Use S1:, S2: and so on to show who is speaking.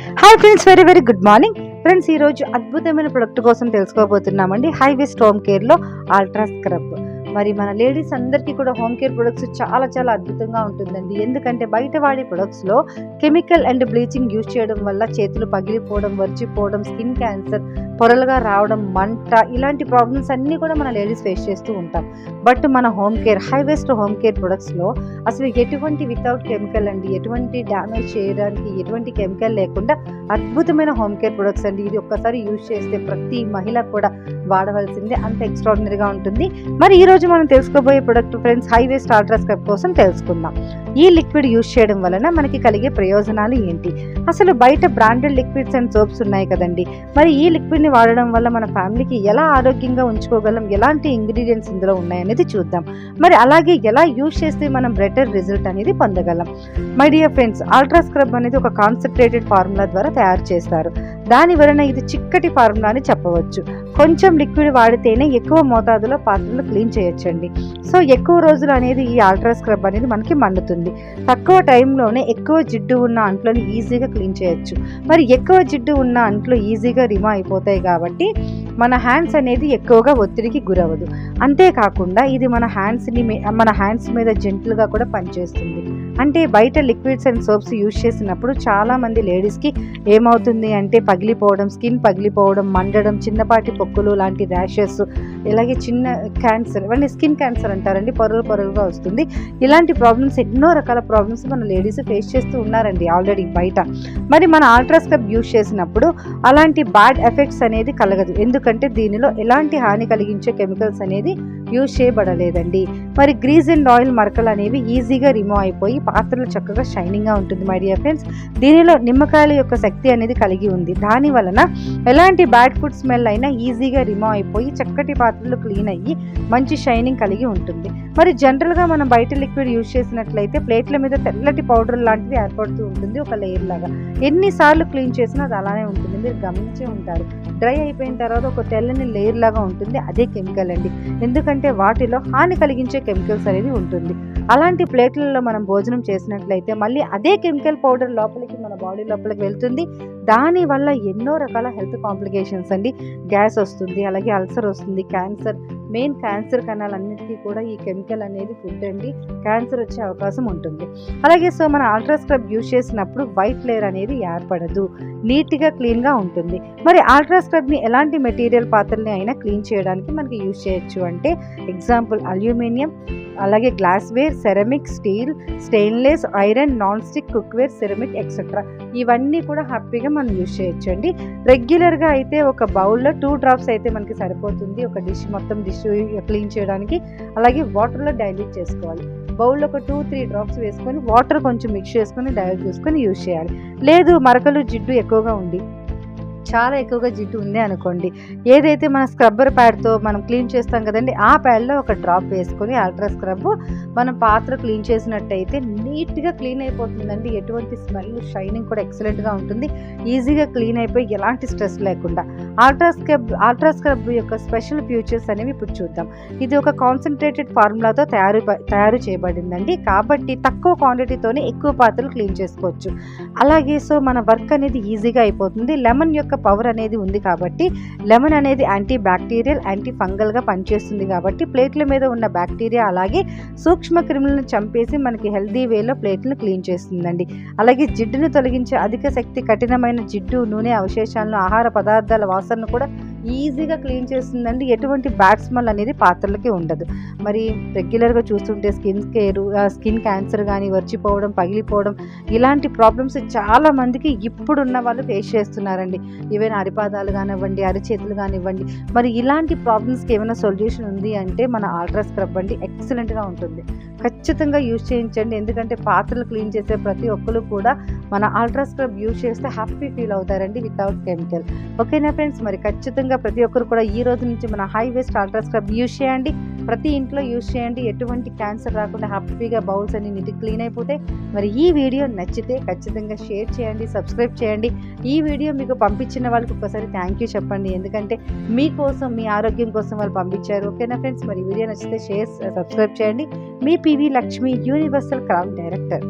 S1: Hi friends, very very good morning friends. ఈరోజు అద్భుతమైన product కోసం తెలుసుకోబోతున్నామండి. హై వేస్ట్ హోమ్ కేర్లో అల్ట్రా స్క్రబ్. మరి మన లేడీస్ అందరికీ కూడా హోమ్ కేర్ ప్రొడక్ట్స్ చాలా చాలా అద్భుతంగా ఉంటుందండి. ఎందుకంటే బయట వాడే ప్రొడక్ట్స్లో కెమికల్ అండ్ బ్లీచింగ్ యూజ్ చేయడం వల్ల చేతులు పగిలిపోవడం, వర్చిపోవడం, స్కిన్ క్యాన్సర్, పొరలుగా రావడం, మంట, ఇలాంటి ప్రాబ్లమ్స్ అన్నీ కూడా మన లేడీస్ ఫేస్ చేస్తూ ఉంటాం. బట్ మన home care high waste home care ప్రొడక్ట్స్లో అసలు ఎటువంటి వితౌట్ కెమికల్ అండి, ఎటువంటి డ్యామేజ్ చేయడానికి ఎటువంటి కెమికల్ లేకుండా అద్భుతమైన హోమ్ కేర్ ప్రొడక్ట్స్ అండి. ఇది ఒక్కసారి యూజ్ చేస్తే ప్రతి మహిళ కూడా వాడవలసిందే, అంత ఎక్స్ట్రాడినరీగా ఉంటుంది. మరి ఈరోజు మనం తెలుసుకోబోయే product friends, high waist ultra scrub కోసం తెలుసుకుందాం. ఈ లిక్విడ్ యూజ్ చేయడం వలన మనకి కలిగే ప్రయోజనాలు ఏంటి, అసలు బయట బ్రాండెడ్ లిక్విడ్స్ అండ్ సోప్స్ ఉన్నాయి కదండి, మరి ఈ లిక్విడ్ని వాడడం వల్ల మన ఫ్యామిలీకి ఎలా ఆరోగ్యంగా ఉంచుకోగలం, ఎలాంటి ఇంగ్రీడియంట్స్ ఇందులో ఉన్నాయనేది చూద్దాం. మరి అలాగే ఎలా యూజ్ చేస్తే మనం బెటర్ రిజల్ట్ అనేది పొందగలం. My dear friends, ultra scrub అనేది ఒక కాన్సన్ట్రేటెడ్ ఫార్ములా ద్వారా తయారు చేస్తారు. దాని వలన ఇది చిక్కటి ఫార్ములా అని చెప్పవచ్చు. కొంచెం లిక్విడ్ వాడితేనే ఎక్కువ మోతాదులో పాత్రలు క్లీన్ చేయొచ్చండి. సో ఎక్కువ రోజులు అనేది ఈ అల్ట్రా స్క్రబ్ అనేది మనకి మండుతుంది. తక్కువ టైంలోనే ఎక్కువ జిడ్డు ఉన్న అంట్లను ఈజీగా క్లీన్ చేయొచ్చు. మరి ఎక్కువ జిడ్డు ఉన్న అంట్లు ఈజీగా రిమూవ్ అయిపోతాయి కాబట్టి మన హ్యాండ్స్ అనేది ఎక్కువగా ఒత్తిడికి గురవదు. అంతేకాకుండా ఇది మన హ్యాండ్స్ మీద జెంట్లుగా కూడా పనిచేస్తుంది. అంటే బయట లిక్విడ్స్ అండ్ సోప్స్ యూజ్ చేసినప్పుడు చాలామంది లేడీస్కి ఏమవుతుంది అంటే పగిలిపోవడం, స్కిన్ పగిలిపోవడం, మండడం, చిన్నపాటి పొక్కులు లాంటి ర్యాషెస్, ఇలాగే చిన్న క్యాన్సర్, ఇవన్నీ స్కిన్ క్యాన్సర్ అంటారండి, పొరలుగా వస్తుంది. ఇలాంటి ప్రాబ్లమ్స్, ఎన్నో రకాల ప్రాబ్లమ్స్ మన లేడీస్ ఫేస్ చేస్తూ ఉన్నారండి ఆల్రెడీ బయట. మరి మన అల్ట్రా స్క్రబ్ యూజ్ చేసినప్పుడు అలాంటి బ్యాడ్ ఎఫెక్ట్స్ అనేది కలగదు. ఎందుకంటే దీనిలో ఎలాంటి హాని కలిగించే కెమికల్స్ అనేది యూజ్ చేయబడలేదండి. మరి గ్రీజ్ అండ్ ఆయిల్ మరకలు అనేవి ఈజీగా రిమూవ్ అయిపోయి పాత్రలు చక్కగా షైనింగ్గా ఉంటుంది. మై డియర్ ఫ్రెండ్స్, దీనిలో నిమ్మకాయల యొక్క శక్తి అనేది కలిగి ఉంది. దాని వలన ఎలాంటి బ్యాడ్ ఫుడ్ స్మెల్ అయినా ఈజీగా రిమూవ్ అయిపోయి చక్కటి పాత్రలు క్లీన్ అయ్యి మంచి షైనింగ్ కలిగి ఉంటుంది. మరి జనరల్గా మనం బయట లిక్విడ్ యూజ్ చేసినట్లయితే ప్లేట్ల మీద తెల్లటి పౌడర్ లాంటిది ఏర్పడుతూ ఉంటుంది, ఒక లేయర్ లాగా. ఎన్నిసార్లు క్లీన్ చేసినా అది అలానే ఉంటుంది, మీరు గమనించే ఉంటారు. డ్రై అయిపోయిన తర్వాత ఒక తెల్లని లేయర్ లాగా ఉంటుంది, అదే కెమికల్ అండి. ఎందుకంటే వాటిలో హాని కలిగించే కెమికల్స్ అనేది ఉంటుంది. అలాంటి ప్లేట్లలో మనం భోజనం చేసినట్లయితే మళ్ళీ అదే కెమికల్ పౌడర్ లోపలికి, మన బాడీ లోపలికి వెళ్తుంది. దానివల్ల ఎన్నో రకాల హెల్త్ కాంప్లికేషన్స్ అండి, గ్యాస్ వస్తుంది, అలాగే అల్సర్ వస్తుంది, క్యాన్సర్, మెయిన్ క్యాన్సర్ కణాలన్నిటికీ కూడా ఈ కెమికల్ అనేది ఫుడ్ అండి, క్యాన్సర్ వచ్చే అవకాశం ఉంటుంది. అలాగే సో మన అల్ట్రా స్క్రబ్ యూజ్ చేసినప్పుడు వైట్ లేయర్ అనేది ఏర్పడదు, నీట్గా క్లీన్గా ఉంటుంది. మరి అల్ట్రా స్క్రబ్ని ఎలాంటి మెటీరియల్ పాత్రల్ని అయినా క్లీన్ చేయడానికి మనకి యూజ్ చేయొచ్చు అంటే ఎగ్జాంపుల్ అల్యూమినియం, అలాగే glassware, ceramic, steel, stainless, iron, non stick, cookware, ceramic etcetera, ఇవన్నీ కూడా హ్యాపీగా మనం యూజ్ చేయొచ్చు అండి. రెగ్యులర్గా అయితే ఒక బౌల్లో 2 డ్రాప్స్ అయితే మనకి సరిపోతుంది, ఒక మొత్తం డిష్ క్లీన్ చేయడానికి. అలాగే వాటర్లో డైల్యూట్ చేసుకోవాలి. బౌల్లో ఒక 2-3 డ్రాప్స్ వేసుకొని వాటర్ కొంచెం మిక్స్ చేసుకొని డైల్యూట్ చేసుకొని యూజ్ చేయాలి. లేదు మరకలు, జిడ్డు ఎక్కువగా ఉంది, చాలా ఎక్కువగా జిడ్డు ఉంది అనుకోండి, ఏదైతే మన స్క్రబ్బర్ ప్యాడ్తో మనం క్లీన్ చేస్తాం కదండి, ఆ ప్యాడ్లో ఒక డ్రాప్ వేసుకొని అల్ట్రా స్క్రబ్ మనం పాత్ర క్లీన్ చేసినట్టయితే నీట్గా క్లీన్ అయిపోతుందండి. ఎటువంటి స్మెల్, షైనింగ్ కూడా ఎక్సలెంట్గా ఉంటుంది, ఈజీగా క్లీన్ అయిపోయి ఎలాంటి స్ట్రెస్ లేకుండా. అల్ట్రా స్క్రబ్ యొక్క స్పెషల్ ఫీచర్స్ అనేవి ఇప్పుడు చూద్దాం. ఇది ఒక కాన్సన్ట్రేటెడ్ ఫార్ములాతో తయారు చేయబడిందండి, కాబట్టి తక్కువ క్వాంటిటీతోనే ఎక్కువ పాత్రలు క్లీన్ చేసుకోవచ్చు. అలాగే సో మన వర్క్ అనేది ఈజీగా అయిపోతుంది. లెమన్ యొక్క పవర్ అనేది ఉంది కాబట్టి, లెమన్ అనేది యాంటీ బ్యాక్టీరియల్, యాంటీ ఫంగల్గా పనిచేస్తుంది కాబట్టి ప్లేట్ల మీద ఉన్న బ్యాక్టీరియా అలాగే సూక్ష్మ క్రిములను చంపేసి మనకి హెల్దీ వేలో ప్లేట్లను క్లీన్ చేస్తుందండి. అలాగే జిడ్డును తొలగించే అధిక శక్తి కఠినమైన జిడ్డు, నూనె అవశేషాలను, ఆహార పదార్థాల వాసనను కూడా ఈజీగా క్లీన్ చేస్తుందండి. ఎటువంటి బ్యాడ్ స్మెల్ అనేది పాత్రలకి ఉండదు. మరి రెగ్యులర్గా చూస్తుంటే స్కిన్ క్యాన్సర్ కానీ, వర్చిపోవడం, పగిలిపోవడం, ఇలాంటి ప్రాబ్లమ్స్ చాలా మందికి ఇప్పుడున్న వాళ్ళు ఫేస్ చేస్తున్నారండి. ఈవెన్ అరిపాదాలు కానివ్వండి, అరిచేతులు కానివ్వండి. మరి ఇలాంటి ప్రాబ్లమ్స్కి ఏమైనా సొల్యూషన్ ఉంది అంటే మన అల్ట్రా స్క్రబ్ అండి, ఎక్సలెంట్గా ఉంటుంది. ఖచ్చితంగా యూజ్ చేయించండి. ఎందుకంటే పాత్రలు క్లీన్ చేసే ప్రతి ఒక్కరు కూడా మన అల్ట్రా స్క్రబ్ యూజ్ చేస్తే హ్యాపీ ఫీల్ అవుతారండి, వితౌట్ కెమికల్. ఓకేనా ఫ్రెండ్స్, మరి ఖచ్చితంగా ప్రతి ఒక్కరు కూడా ఈ రోజు నుంచి మన high waist ultra scrub use చేయండి. ప్రతి ఇంట్లో యూజ్ చేయండి. ఎటువంటి క్యాన్సర్ రాకుండా హ్యాపీగా బౌల్స్ అన్ని నీట్గా క్లీన్ అయిపోతాయి. మరి ఈ వీడియో నచ్చితే ఖచ్చితంగా షేర్ చేయండి, సబ్స్క్రైబ్ చేయండి. ఈ వీడియో మీకు పంపించిన వాళ్ళకి ఒకసారి థ్యాంక్ యూ చెప్పండి, ఎందుకంటే మీకోసం, మీ ఆరోగ్యం కోసం వాళ్ళు పంపించారు. ఓకేనా ఫ్రెండ్స్, మరి వీడియో నచ్చితే సబ్స్క్రైబ్ చేయండి. మీ PV Lakshmi, universal crown director.